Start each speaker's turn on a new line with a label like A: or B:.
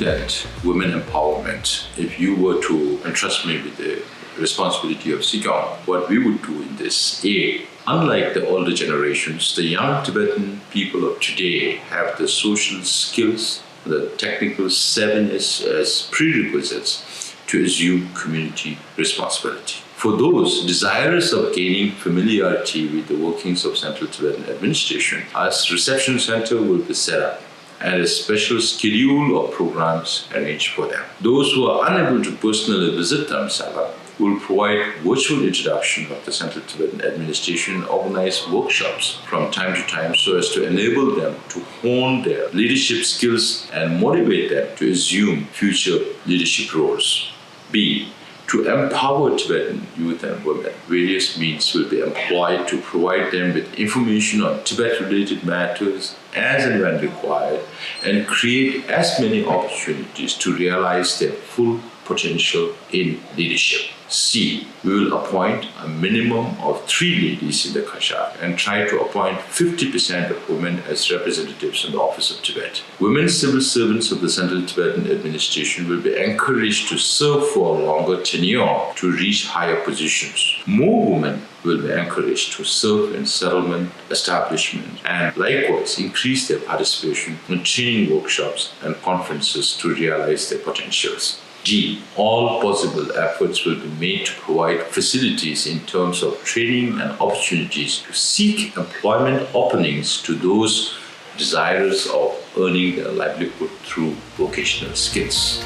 A: at women empowerment, if you were to entrust me with the responsibility of Sikyong, what we would do in this, unlike the older generations, the young Tibetan people of today have the social skills, the technical savviness as prerequisites to assume community responsibility. For those desirous of gaining familiarity with the workings of Central Tibetan administration, a reception center will be set up and a special schedule of programs arranged for them. Those who are unable to personally visit Dharamsala will provide virtual introduction of the Central Tibetan administration and organize workshops from time to time so as to enable them to hone their leadership skills and motivate them to assume future leadership roles. B. To empower Tibetan youth and women, various means will be employed to provide them with information on Tibet-related matters as and when required and create as many opportunities to realize their full potential in leadership. C. We will appoint a minimum of 3 ladies in the Kashak and try to appoint 50% of women as representatives in the Office of Tibet. Women civil servants of the Central Tibetan administration will be encouraged to serve for a longer tenure to reach higher positions. More women will be encouraged to serve in settlement establishment and likewise increase their participation in training workshops and conferences to realize their potentials. G. All possible efforts will be made to provide facilities in terms of training and opportunities to seek employment openings to those desirous of earning their livelihood through vocational skills.